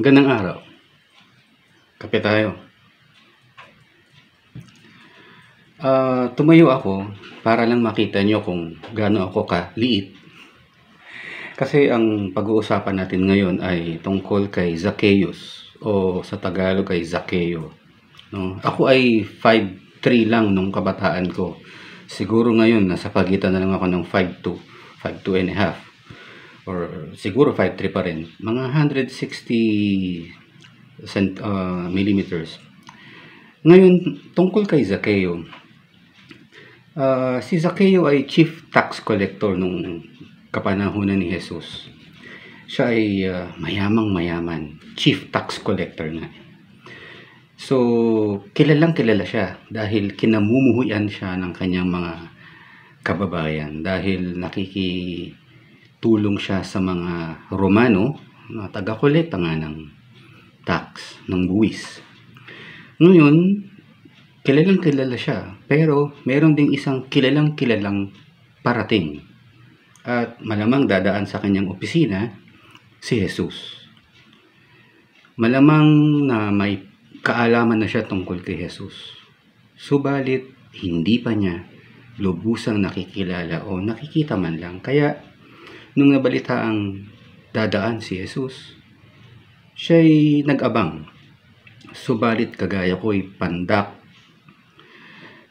Magandang araw. Kape tayo. Tumayo ako para lang makita nyo kung gaano ako kaliit. Kasi ang pag-uusapan natin ngayon ay tungkol kay Zacchaeus o sa Tagalog ay Zaccheo. No? Ako ay 5'3" lang nung kabataan ko. Siguro ngayon nasa pagitan na lang ako ng 5'2", 5'2 and a half. Or siguro 5'3 pa rin. Mga 160 millimeters. Ngayon, tungkol kay Zaccheo. Si Zaccheo ay chief tax collector nung kapanahunan ni Jesus. Siya ay mayamang mayaman. Chief tax collector nga. So, kilalang kilala siya dahil kinamumuhuyan siya ng kanyang mga kababayan. Dahil nakikitulong siya sa mga Romano na taga-kolekta nga ng tax, ng buwis. Ngayon, kilalang kilala siya, pero meron ding isang kilalang parating. At malamang dadaan sa kanyang opisina si Jesus. Malamang na may kaalaman na siya tungkol kay Jesus. Subalit, hindi pa niya lubusang nakikilala o nakikita man lang. Kaya, nung nabalita ang dadaan si Jesus, siya'y nag-abang. Subalit, kagaya ko'y pandak,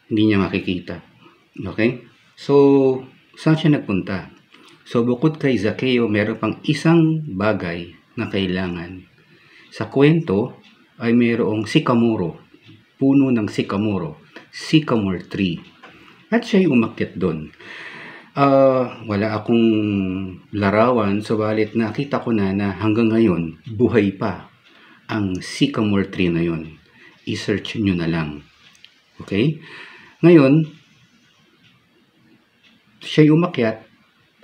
hindi niya makikita. Okay? So, saan siya nagpunta? So, bukod kay Zaccheo, meron pang isang bagay na kailangan. Sa kwento ay mayroong sikamoro, puno ng sikamoro, sycamore tree. At siya'y umakyat doon. Wala akong larawan, subalit nakita ko na hanggang ngayon, buhay pa ang sycamore tree na yon. I-search nyo na lang. Okay? Ngayon, siya'y umakyat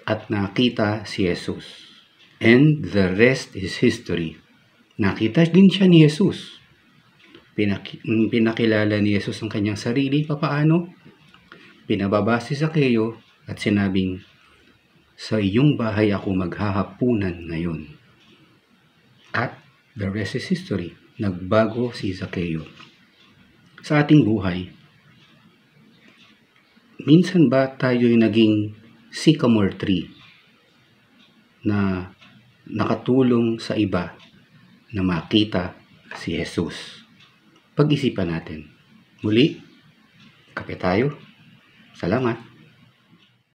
at nakita si Jesus. And the rest is history. Nakita din siya ni Jesus. Pinakilala ni Jesus ang kanyang sarili. Papaano? Pinababa si Zaccheo at sinabing, sa iyong bahay ako maghahapunan ngayon. At the rest is history. Nagbago si Zaccheo. Sa ating buhay, minsan ba tayo'y naging sycamore tree na nakatulong sa iba na makita si Jesus? Pag-isipan natin. Muli, kape tayo. Salamat.